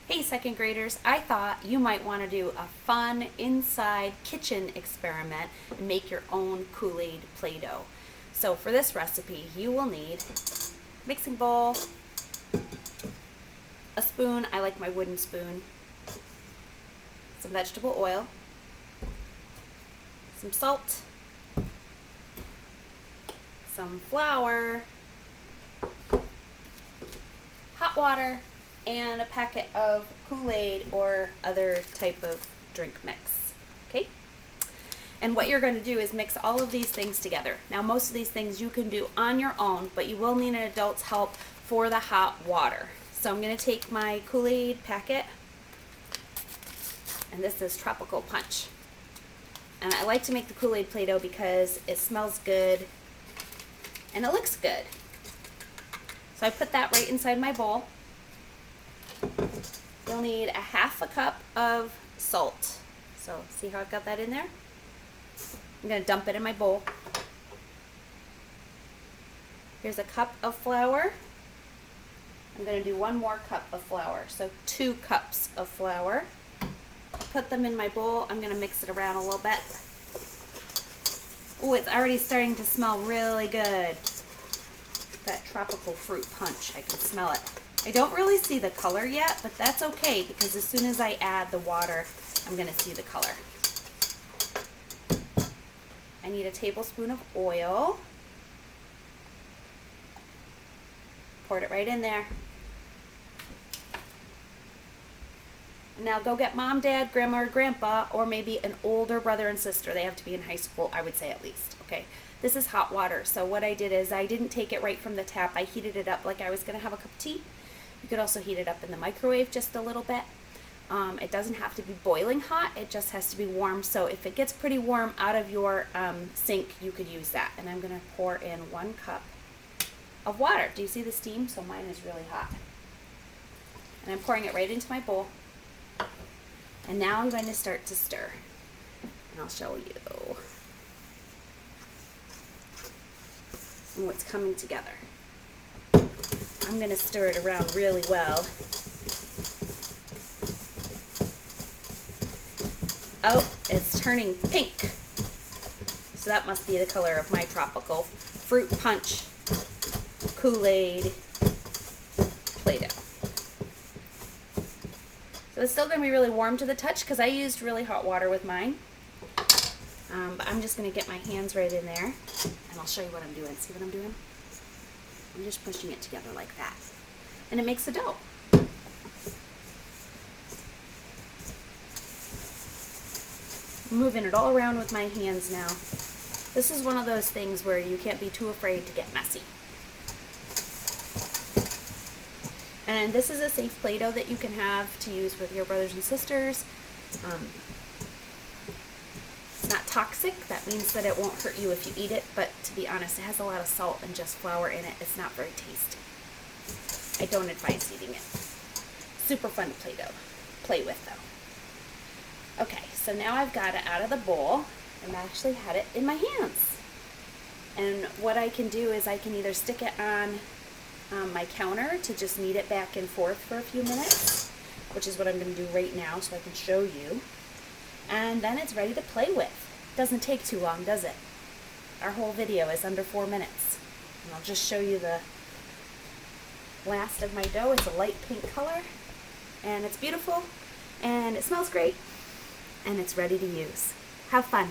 Hey second graders, I thought you might want to do a fun inside kitchen experiment and make your own Kool-Aid Play-Doh. So for this recipe you will need mixing bowl, a spoon, I like my wooden spoon, some vegetable oil, some salt, some flour, hot water, and a packet of Kool-Aid or other type of drink mix. Okay? And what you're going to do is mix all of these things together. Now most of these things you can do on your own, but you will need an adult's help for the hot water. So I'm going to take my Kool-Aid packet, and this is Tropical Punch. And I like to make the Kool-Aid Play-Doh because it smells good and it looks good. So I put that right inside my bowl. You'll need a half a cup of salt. So see how I've got that in there? I'm going to dump it in my bowl. Here's a cup of flour. I'm going to do one more cup of flour. So 2 cups of flour. Put them in my bowl. I'm going to mix it around a little bit. Oh, it's already starting to smell really good. That tropical fruit punch, I can smell it. I don't really see the color yet, but that's okay because as soon as I add the water, I'm going to see the color. I need a tablespoon of oil. Poured it right in there. Now go get mom, dad, grandma, or grandpa, or maybe an older brother and sister. They have to be in high school, I would say at least. Okay, this is hot water. So what I did is I didn't take it right from the tap. I heated it up like I was going to have a cup of tea. You could also heat it up in the microwave just a little bit. It doesn't have to be boiling hot. It just has to be warm. So if it gets pretty warm out of your sink, you could use that. And I'm going to pour in 1 cup of water. Do you see the steam? So mine is really hot. And I'm pouring it right into my bowl. And now I'm going to start to stir. And I'll show you. Oh, it's coming together. I'm going to stir it around really well. Oh, it's turning pink. So that must be the color of my tropical fruit punch Kool-Aid Play-Doh. So it's still going to be really warm to the touch because I used really hot water with mine. But I'm just going to get my hands right in there and I'll show you what I'm doing. See what I'm doing? I'm just pushing it together like that. And it makes a dough. I'm moving it all around with my hands now. This is one of those things where you can't be too afraid to get messy. And this is a safe Play-Doh that you can have to use with your brothers and sisters. It's not toxic. That means that it won't hurt you if you eat it, but to be honest, it has a lot of salt and just flour in it. It's not very tasty. I don't advise eating it. Super fun to play with though. Okay, so now I've got it out of the bowl and I actually had it in my hands. And what I can do is I can either stick it on my counter to just knead it back and forth for a few minutes, which is what I'm going to do right now so I can show you. And then it's ready to play with. Doesn't take too long, does it? Our whole video is under 4 minutes. And I'll just show you the last of my dough. It's a light pink color and it's beautiful and it smells great and it's ready to use. Have fun.